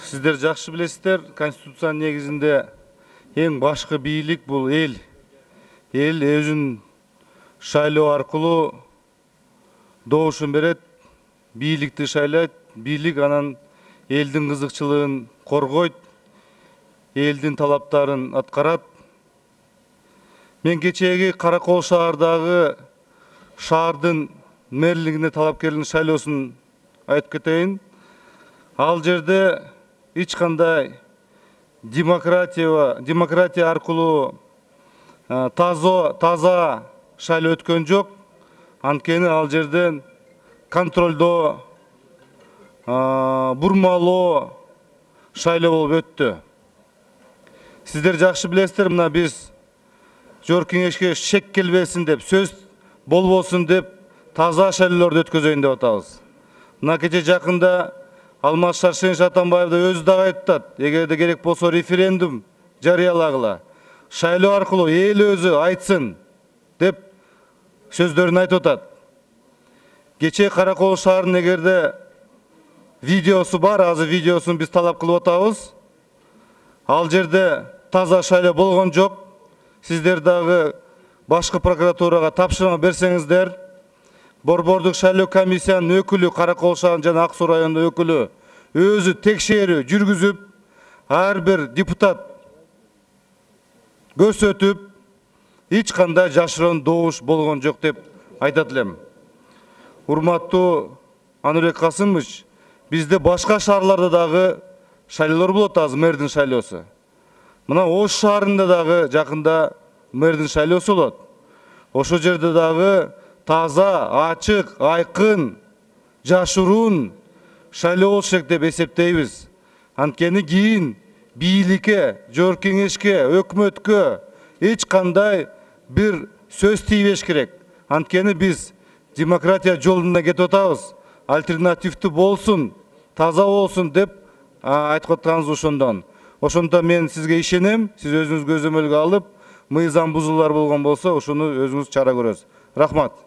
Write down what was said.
Сиздер жакшы билесиздер, Конституциянын негизинде эң башкы бийлик бул эл. Эл өзүн шайлоо аркылуу добушун берет, бийликти шайлайт, бийлик анан элдин кызыкчылыгын коргойт, элдин талаптарын аткарат. Мен кечээги Каракол шаардагы шаардын мэрлигине талапкерлердин шайлоосун айтып кетейин. Ал жерде эч кандай демократия аркылуу таза шайлоо өткөн жок. Анткени ал жерден контролдоо, бурмалоо шайлоо болуп өттү. Сиздер жакшы билесиздер, мына биз Жогорку Кеңешке шек келбесин деп, сөз болбосун деп, таза шайлоолорду өткөзөйүн деп атабыз. Мына кече жакында Алмаз Шаршенович Атамбаев да өзү дагы айтат, эгерде керек болсо референдум жарыялагыла, шайлоо аркылуу эл өзү айтсын деп сөздөрүн айтып атат. Кече Каракол шаарынын эгерде видеосу бар, азыр видеосун биз талап кылып атабыз. Ал жерде таза шайлоо болгон жок. Сиздер дагы башкы прокуратурага тапшырма берсеңиздер, Борбордук шайлоо комиссиянын өкүлү, Каракол шаарынын жана Ак Суу районунун өкүлү өзү текшерүү жүргүзүп, ар бир депутат көрсөтүп, эч кандай жашыруун добуш болгон жок деп айтат элем. Урматтуу Анубек Касымович, бизде башка шаарларда дагы шайлоолор болот, азыр мэрдин шайлоосу. Мына Ош шаарында дагы жакында мэрдин шайлоосу болот. Ошол жерде дагы таза, ачык, айкын, жашыруун шайлоо болуш керек деп эсептейбиз. Анткени кийин бийликке, Жогорку Кеңешке, өкмөткө эч кандай бир сөз тийбеш керек. Анткени биз демократия жолунда кетип атабыз. Альтернативдүү болсун, таза болсун деп айтып атканыбыз ошондон. Ошондо мен сизге ишенем, сиз өзүңүз көзөмөлгө алып, мыйзам бузуулар болгон болсо, ошону өзүңүз чара көрөсүз. Рахмат.